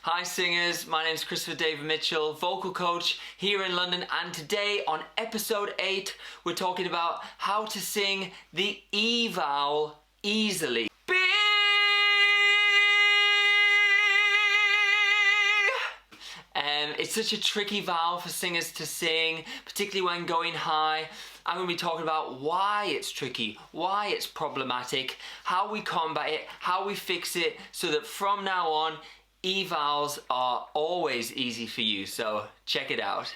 Hi singers, my name is Christopher David Mitchell, vocal coach here in London, and today on episode 8 we're talking about how to sing the E vowel easily. B. It's such a tricky vowel for singers to sing, particularly when going high. I'm going to be talking about why it's tricky, why it's problematic, how we combat it, how we fix it, so that from now on, E vowels are always easy for you. So check it out.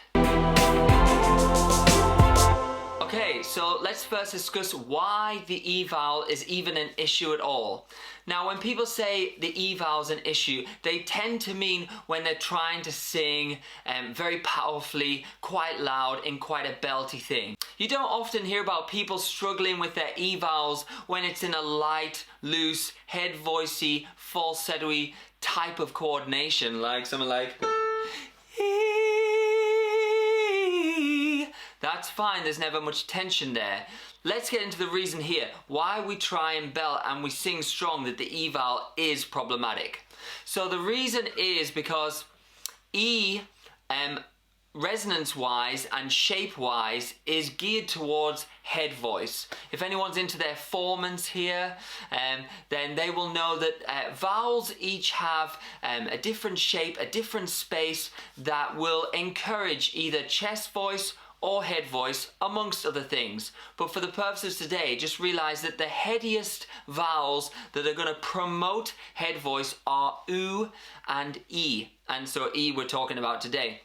Okay, so let's first discuss why the E vowel is even an issue at all. Now, when people say the E vowel is an issue, they tend to mean when they're trying to sing very powerfully, quite loud, in quite a belty thing. You don't often hear about people struggling with their E vowels when it's in a light, loose, head voicey, falsetto-y type of coordination, like something like that's fine, there's never much tension there. Let's get into the reason here, why we try and belt and we sing strong that the E vowel is problematic. So the reason is because E, resonance-wise and shape-wise, is geared towards head voice. If anyone's into their formants here, then they will know that vowels each have a different shape, a different space that will encourage either chest voice or head voice, amongst other things. But for the purposes today, just realize that the headiest vowels that are going to promote head voice are oo and e. And so E we're talking about today.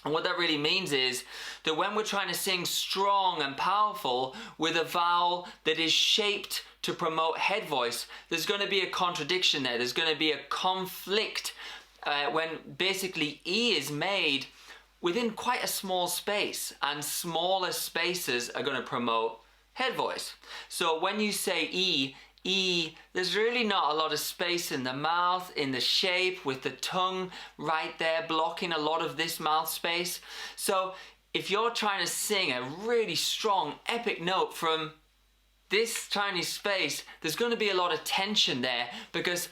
And what that really means is that when we're trying to sing strong and powerful with a vowel that is shaped to promote head voice, there's going to be a contradiction there. There's going to be a conflict when basically E is made within quite a small space, and smaller spaces are going to promote head voice. So when you say E, there's really not a lot of space in the mouth, in the shape, with the tongue right there blocking a lot of this mouth space. So if you're trying to sing a really strong, epic note from this tiny space, there's going to be a lot of tension there because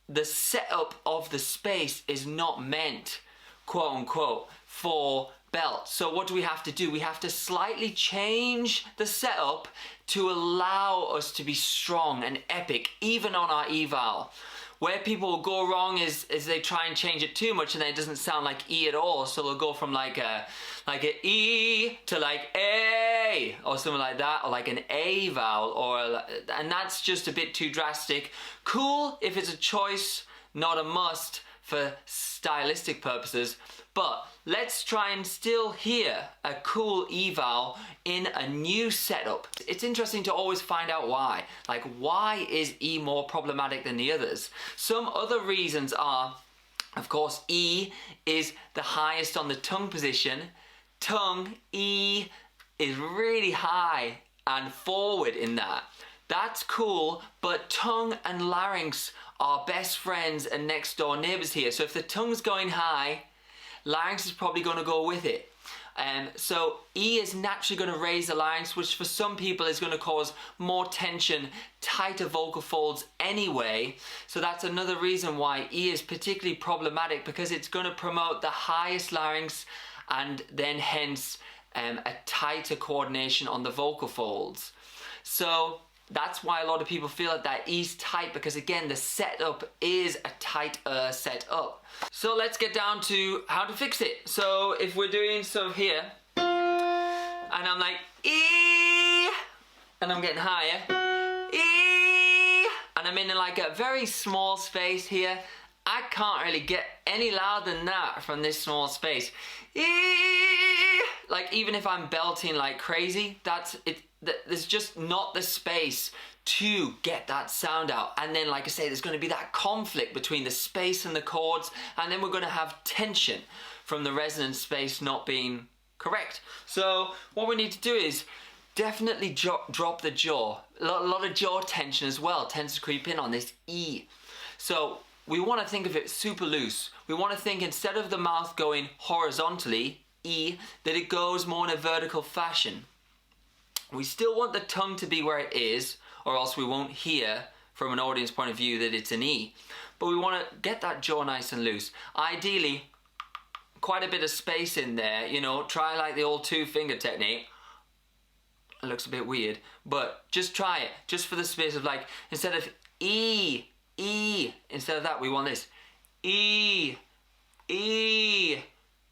the setup of the space is not meant, quote unquote, for belt. So what do we have to do? We have to slightly change the setup to allow us to be strong and epic, even on our E vowel. Where people will go wrong is they try and change it too much and then it doesn't sound like E at all. So they'll go from like a E to like A or something like that, or like an A vowel, and that's just a bit too drastic. Cool if it's a choice, not a must for stylistic purposes, but let's try and still hear a cool E vowel in a new setup. It's interesting to always find out why. Like, why is E more problematic than the others? Some other reasons are, of course, E is the highest on the tongue position. Tongue, E, is really high and forward in that. That's cool, but tongue and larynx are best friends and next door neighbors here. So if the tongue's going high, larynx is probably going to go with it. So E is naturally going to raise the larynx, which for some people is going to cause more tension, tighter vocal folds anyway. So that's another reason why E is particularly problematic, because it's going to promote the highest larynx and then hence a tighter coordination on the vocal folds. So that's why a lot of people feel that E's tight, because again, the setup is a tighter setup. So let's get down to how to fix it. So if we're doing stuff here, and I'm like E, and I'm getting higher, E, and I'm in like a very small space here, I can't really get any louder than that from this small space. E, like even if I'm belting like crazy, that's it. There's just not the space to get that sound out. And then, like I say, there's going to be that conflict between the space and the chords, and then we're going to have tension from the resonance space not being correct. So what we need to do is definitely drop the jaw. A lot of jaw tension as well tends to creep in on this E. So we want to think of it super loose. We want to think, instead of the mouth going horizontally, E, that it goes more in a vertical fashion. We still want the tongue to be where it is, or else we won't hear from an audience point of view that it's an E. but we want to get that jaw nice and loose. Ideally, quite a bit of space in there, you know, try like the old 2-finger technique. It looks a bit weird, but just try it, just for the space of like, instead of E, instead of that, we want this. E, E,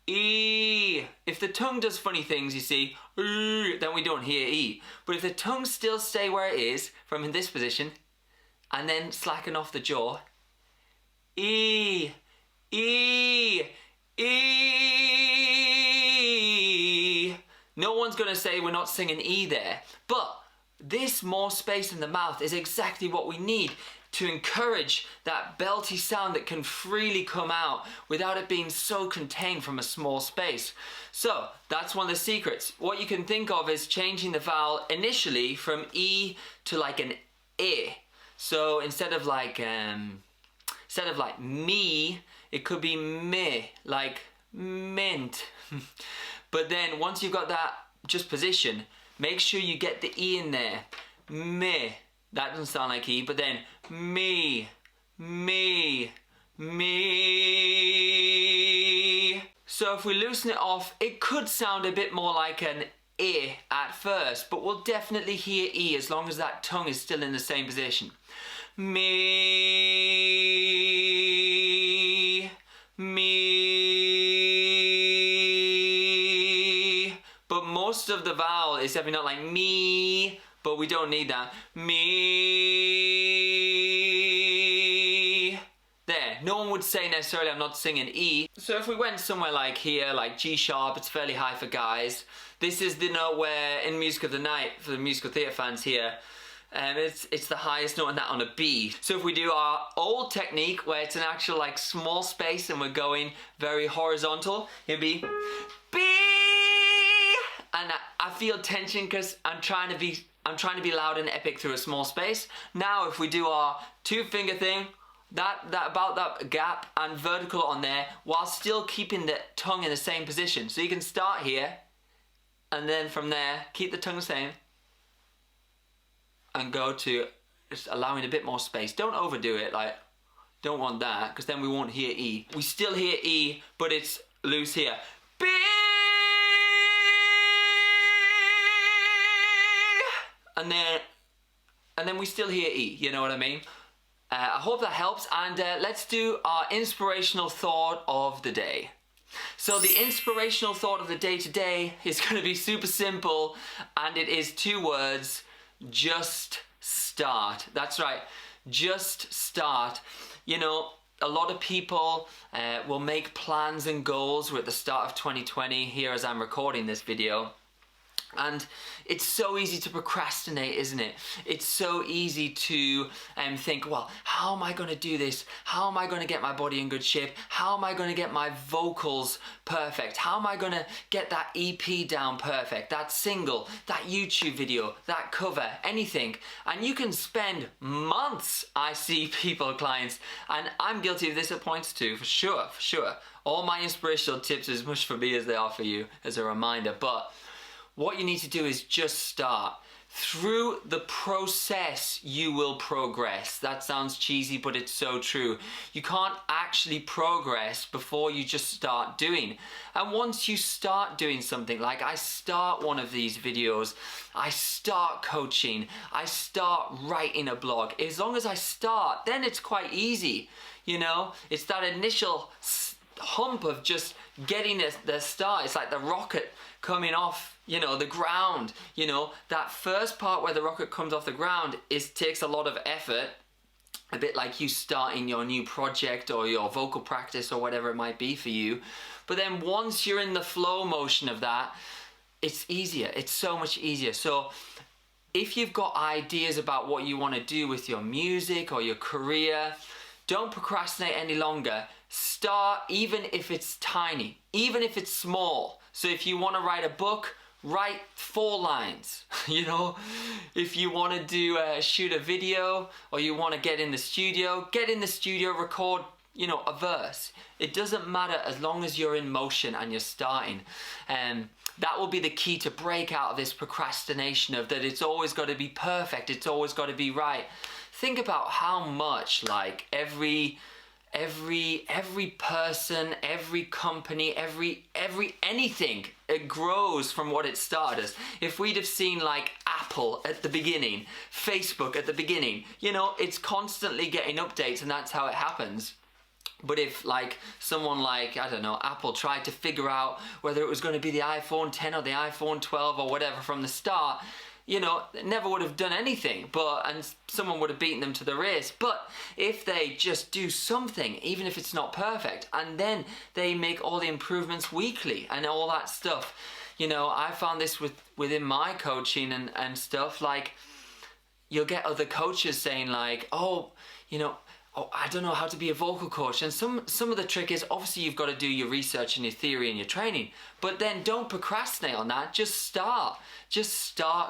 E. If the tongue does funny things, you see, then we don't hear E. But if the tongue still stay where it is, from in this position, and then slacken off the jaw, E, E, E. No one's going to say we're not singing E there, but this more space in the mouth is exactly what we need to encourage that belty sound that can freely come out without it being so contained from a small space. So that's one of the secrets. What you can think of is changing the vowel initially from E to like an I. So instead of like me, it could be me, like mint. But then once you've got that just position, make sure you get the E in there. Me. That doesn't sound like E, but then me, me, me. So if we loosen it off, it could sound a bit more like an I at first, but we'll definitely hear E as long as that tongue is still in the same position. Me, me. But most of the vowel is definitely not like me, but we don't need that. Me. There. No one would say necessarily I'm not singing E. So if we went somewhere like here, like G sharp, it's fairly high for guys. This is the note where in Music of the Night, for the musical theatre fans here, it's the highest note on that on a B. So if we do our old technique where it's an actual like small space and we're going very horizontal, it'd be B. And I feel tension because I'm trying to be loud and epic through a small space. Now if we do our 2-finger thing, that about that gap and vertical on there while still keeping the tongue in the same position. So you can start here and then from there keep the tongue the same and go to just allowing a bit more space. Don't overdo it, like don't want that because then we won't hear E. We still hear E, but it's loose here. B. And then we still hear E, you know what I mean? I hope that helps, and let's do our inspirational thought of the day. So the inspirational thought of the day today is going to be super simple, and it is 2 words: just start. That's right, just start. You know, a lot of people will make plans and goals. We're at the start of 2020 here as I'm recording this video. And it's so easy to procrastinate, isn't it? It's so easy to think, well, how am I going to do this? How am I going to get my body in good shape? How am I going to get my vocals perfect? How am I going to get that EP down perfect? That single, that YouTube video, that cover, anything. And you can spend months, I see people, clients, and I'm guilty of this at points too, for sure, for sure. All my inspirational tips are as much for me as they are for you, as a reminder. But what you need to do is just start. Through the process, you will progress. That sounds cheesy, but it's so true. You can't actually progress before you just start doing. And once you start doing something, like I start one of these videos, I start coaching, I start writing a blog. As long as I start, then it's quite easy. You know, it's that initial hump of just getting the start. It's like the rocket coming off, you know, the ground. You know, that first part where the rocket comes off the ground takes a lot of effort, a bit like you starting your new project or your vocal practice or whatever it might be for you. But then once you're in the flow motion of that, it's easier. It's so much easier. So if you've got ideas about what you want to do with your music or your career, don't procrastinate any longer. Start, even if it's tiny, even if it's small. So if you want to write a book, write 4 lines. You know, if you want to do shoot a video, or you want to get in the studio, record, you know, a verse. It doesn't matter as long as you're in motion and you're starting. That will be the key to break out of this procrastination of that it's always got to be perfect, it's always got to be right. Think about how much, like, every every person, every company, every anything, it grows from what it started as. If we'd have seen like Apple at the beginning, Facebook at the beginning, you know, it's constantly getting updates, and that's how it happens. But if like someone like, I don't know, Apple tried to figure out whether it was going to be the iPhone 10 or the iPhone 12 or whatever from the start, you know, never would have done anything, and someone would have beaten them to the race. But if they just do something, even if it's not perfect, and then they make all the improvements weekly and all that stuff, you know, I found this within my coaching and stuff, like you'll get other coaches saying like, oh, you know, oh, I don't know how to be a vocal coach. And some of the trick is, obviously you've got to do your research and your theory and your training, but then don't procrastinate on that. Just start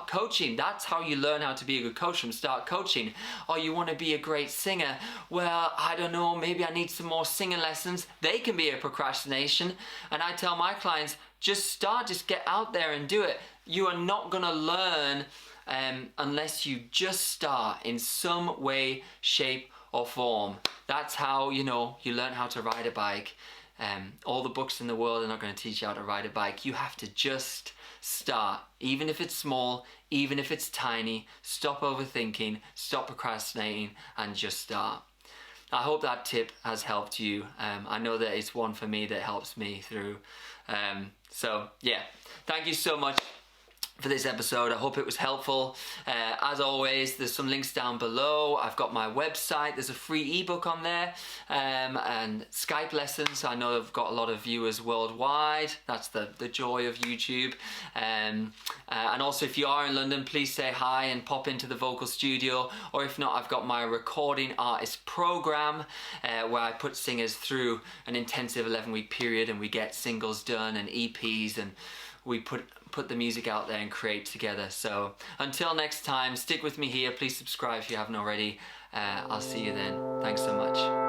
coaching. That's how you learn how to be a good coach, from start coaching. Or you want to be a great singer. Well, I don't know, maybe I need some more singing lessons. They can be a procrastination. And I tell my clients, just get out there and do it. You are not going to learn unless you just start in some way, shape, or form. That's how, you know, you learn how to ride a bike. All the books in the world are not going to teach you how to ride a bike. You have to just start, even if it's small, even if it's tiny. Stop overthinking, stop procrastinating, and just start. I hope that tip has helped you. I know that it's one for me that helps me through. So yeah, thank you so much for this episode. I hope it was helpful. As always, there's some links down below. I've got my website. There's a free ebook on there, and Skype lessons. I know I've got a lot of viewers worldwide. That's the joy of YouTube. And also, if you are in London, please say hi and pop into the vocal studio. Or if not, I've got my recording artist program, where I put singers through an intensive 11-week period, and we get singles done and EPs, and we put the music out there and create together. So until next time, stick with me here. Please subscribe if you haven't already. I'll see you then. Thanks so much.